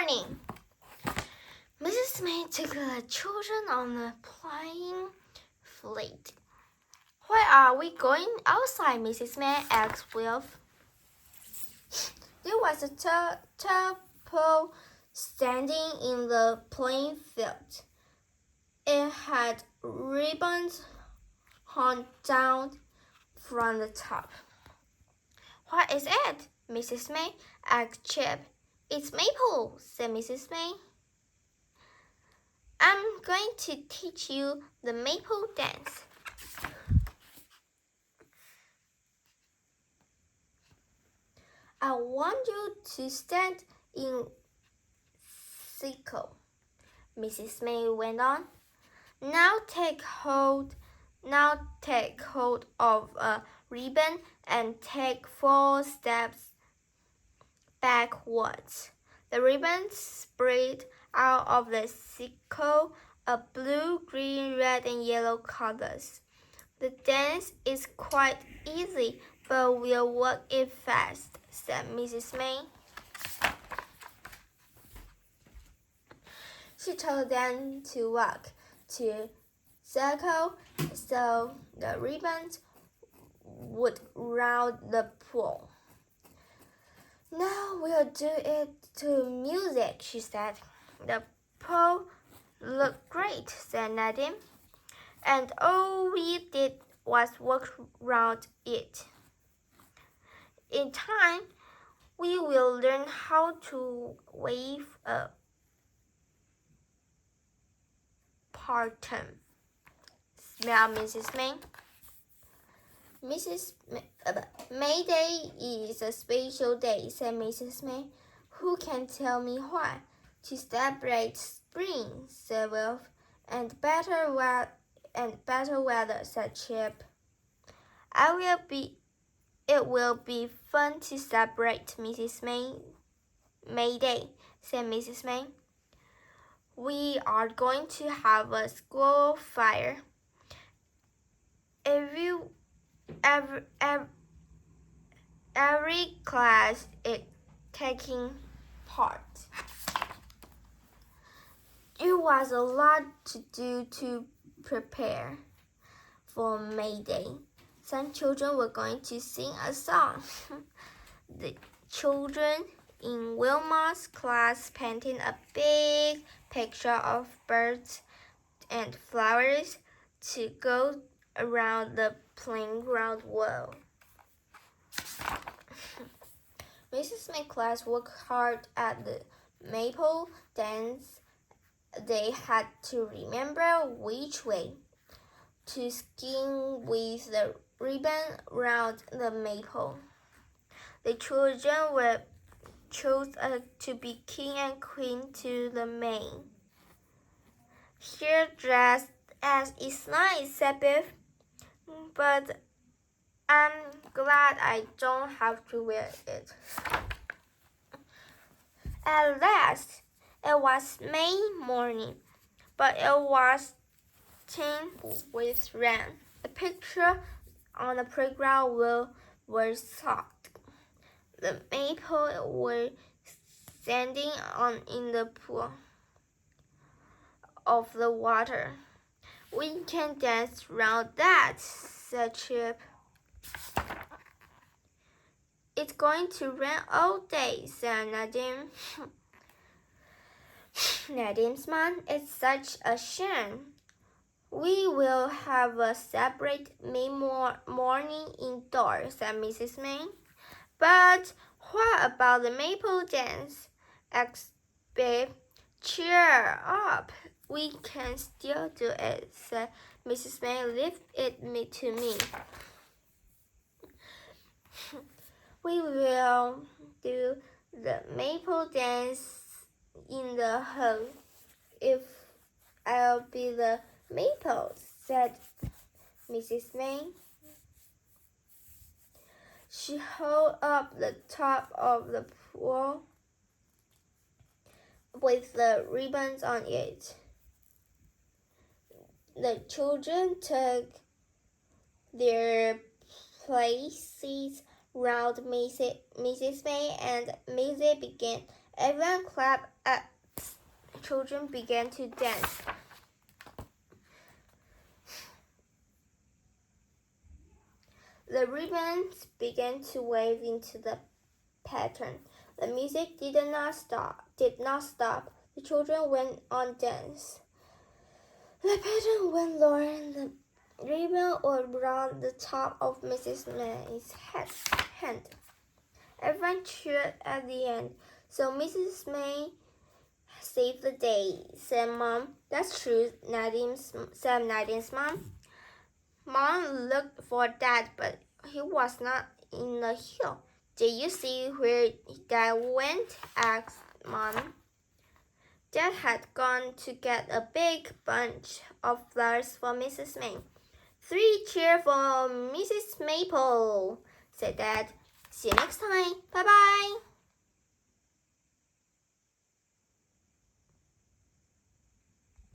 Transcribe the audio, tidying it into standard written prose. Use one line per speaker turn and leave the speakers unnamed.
morning. Mrs. May took the children on a playing flight. Where are we going? Outside, Mrs. May asked Wilf. There was a tadpole standing in the playing field. It had ribbons hung down from the top. What is it? Mrs. May asked Chip. It's Maple, said Mrs. May. I'm going to teach you the maple dance. I want you to stand in circle, Mrs. May went on. Now take hold of a ribbon and take 4 steps backwards. The ribbon spread out of the circle of blue, green, red, and yellow colors. The dance is quite easy, but we'll work it fast, said Mrs. May. She told them to walk to circle so the ribbons would round the pool. Now we'll do it to music, she said. The pool looked great, said Nadim. And all we did was walk round it. In time, we will learn how to wave a parton, smiled Mrs. May. May Day is a special day, said Mrs. May. Who can tell me why? To celebrate spring, said Wilf, and better weather, said Chip. It will be fun to celebrate May Day, said Mrs. May. We are going to have a school fire. Every class is taking part. It was a lot to do to prepare for May Day. Some children were going to sing a song. The children in Wilma's class painted a big picture of birds and flowers to go around the playground wall. Mrs. May's class worked hard at the maple dance. They had to remember which way to skin with the ribbon around the maple. The children were chosen to be king and queen to the May. Here dressed as is nice, said Biff, but I'm glad I don't have to wear it. At last, it was May morning, but it was tinged with rain. The picture on the playground were soft. The maple were standing in the pool of the water. We can dance round that, said Chip. It's going to rain all day, said Nadim. Nadim smiled. It's such a shame. We will have a separate May morning indoors, said Mrs. May. But what about the maple dance? Asked Biff. Cheer up. We can still do it, said Mrs. May. Leave it to me. We will do the maple dance in the hall if I'll be the maple, said Mrs. May. She held up the top of the pool with the ribbons on it. The children took their places round Mrs. May, and music began Everyone clapped as children began to dance. The ribbons began to wave into the pattern. The music did not stop. The children went on dance. The pattern went lower and the ribbon around the top of Mrs. May's hand. Everyone cheered at the end. So Mrs. May saved the day, said Mom. That's true, said Nadine's mom. Mom looked for Dad, but he was not in the hill. Did you see where Dad went? Asked Mom. Dad had gone to get a big bunch of flowers for Mrs. May. 3 cheer for Mrs. Maple, said Dad. See you next time. Bye-bye.